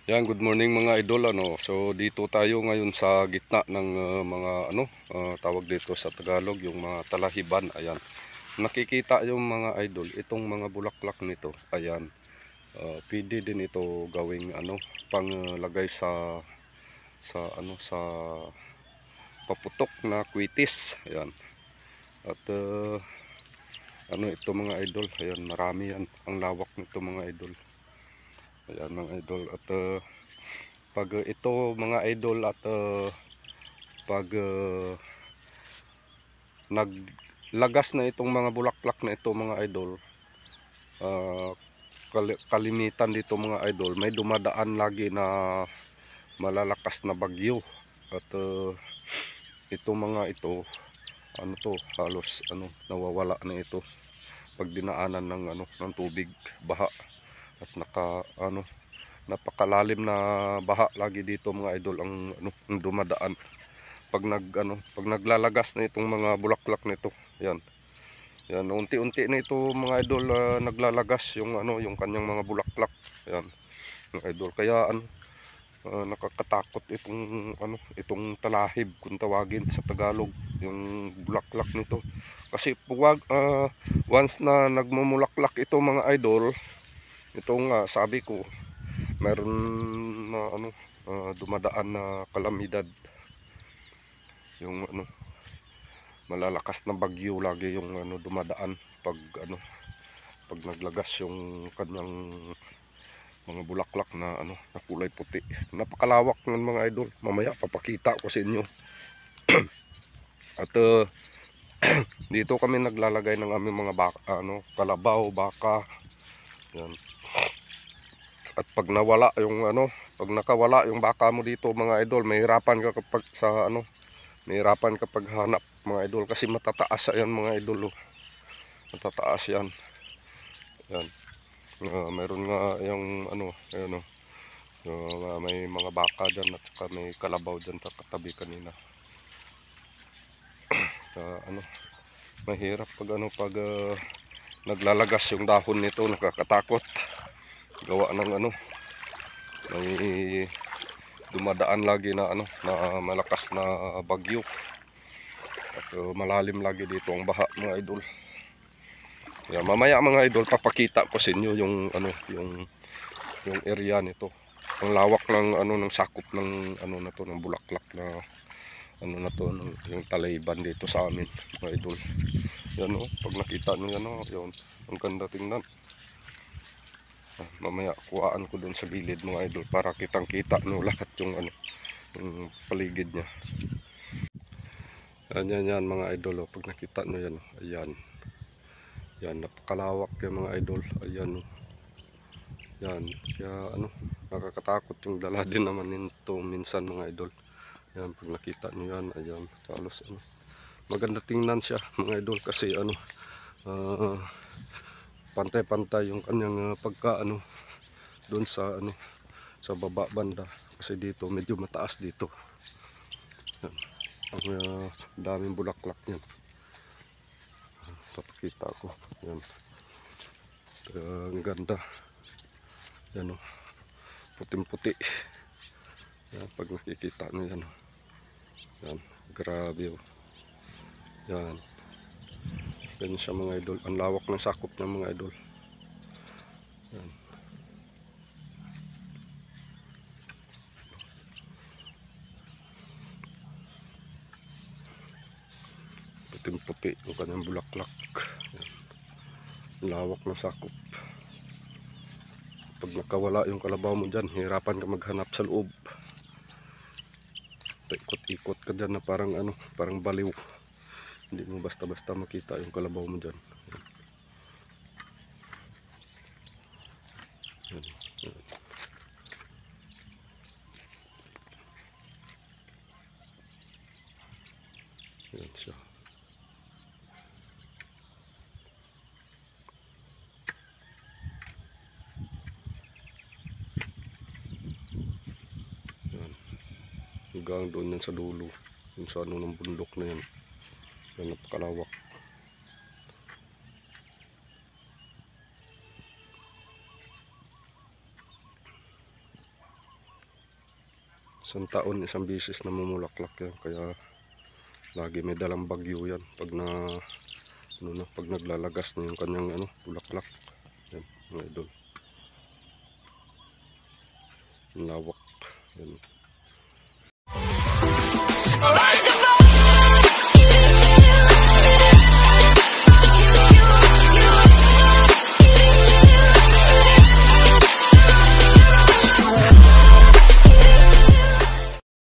Yan, good morning mga idol. So dito tayo ngayon sa gitna ng mga tawag dito sa Tagalog yung mga talahiban. Ayan. Nakikita yung mga idol, itong mga bulaklak nito. Ayan. Pwede din ito gawing panglagay sa paputok na kwitis. Ayan. At ito mga idol, ayan, marami yan. Ang lawak nito mga idol. Ayan mga idol. At pag ito mga idol at pag naglagas na itong mga bulaklak na ito mga idol, uh, kalimitan dito mga idol, may dumadaan lagi na malalakas na bagyo. At ito mga ito, halos nawawala na ito pag dinaanan ng tubig, baha. At napakalalim na baha lagi dito mga idol ang dumadaan pag naglalagas na itong mga bulaklak nito. Yan. Yan, unti-unti na ito mga idol, naglalagas yung kanyang mga bulaklak. Yan, mga idol. Kaya nakakatakot itong talahib kung tawagin sa Tagalog, yung bulaklak nito. Kasi once na nagmumulaklak ito mga idol, itong sabi ko, meron na dumadaan na kalamidad, yung malalakas na bagyo lagi yung dumadaan pag naglagas yung kanyang mga bulaklak na na kulay puti. Napakalawak ng mga idol, mamaya papakita ko sa inyo. At dito kami naglalagay ng aming mga baka, kalabaw, baka. Yan. At pag nakawala yung baka mo dito mga idol, mahirapan ka kapag hanap mga idol, kasi matataas yan mga idol. Matataas yan. Yan. Meron nga yung may mga baka dyan, at saka may kalabaw dyan sa katabi kanina. Mahirap pag naglalagas yung dahon nito, nakakatakot. Gawa ng may dumadaan lagi na na malakas na bagyo. At malalim lagi dito ang baha mga idol. Yeah, mamaya mga idol papakita ko sa inyo yung yung area nito. Ang lawak ng ng sakop ng ng bulaklak na yung talahiban dito sa amin mga idol. Yan pag nakita niyo yan yun, ang ganda tingnan. Mamaya kuhaan ko doon sa gilid mga idol para kitang-kita lahat yung yung paligid niya. Yan mga idol, pag nakita niyo yan, ayan. Yan, napakalawak yung mga idol. Ayan. Yan, kaya nakakatakot yung dala din naman nito minsan mga idol. Yan, pag nakita niyo yan, ayan, halos maganda tingnan siya mga idol, kasi pantay-pantay yung kanyang pagka doon sa sa baba banda, kasi dito medyo mataas dito. Yan. Ang daming bulaklak niyan. Papakita ko. Yan. Ang ganda. Yan puting-puti. Yan, pag nakikita niyo yan. Yan, grabe Yan. Ganyan siya mga idol. Ang lawak ng sakop niya mga idol. Yan. Puting-puti yung kanyang bulaklak. Yan. Ang lawak ng sakop. Pag nakawala yung kalabaw mo dyan, hirapan ka maghanap sa loob. Ikot-ikot ka dyan na parang baliw. Hindi mo basta-basta makita yung kalabaw mo dyan. Yan. Yan. Yan siya. Yan. Hanggang doon yan sa dulo. Yung sa ng bundok na yan. Yan, napakalawak. Isang taon, isang bisis na mamulaklak yan. Kaya lagi may dalang bagyo yan pag pag naglalagas na yung kanyang bulaklak. Yan, mga idol. Lawak. Yan.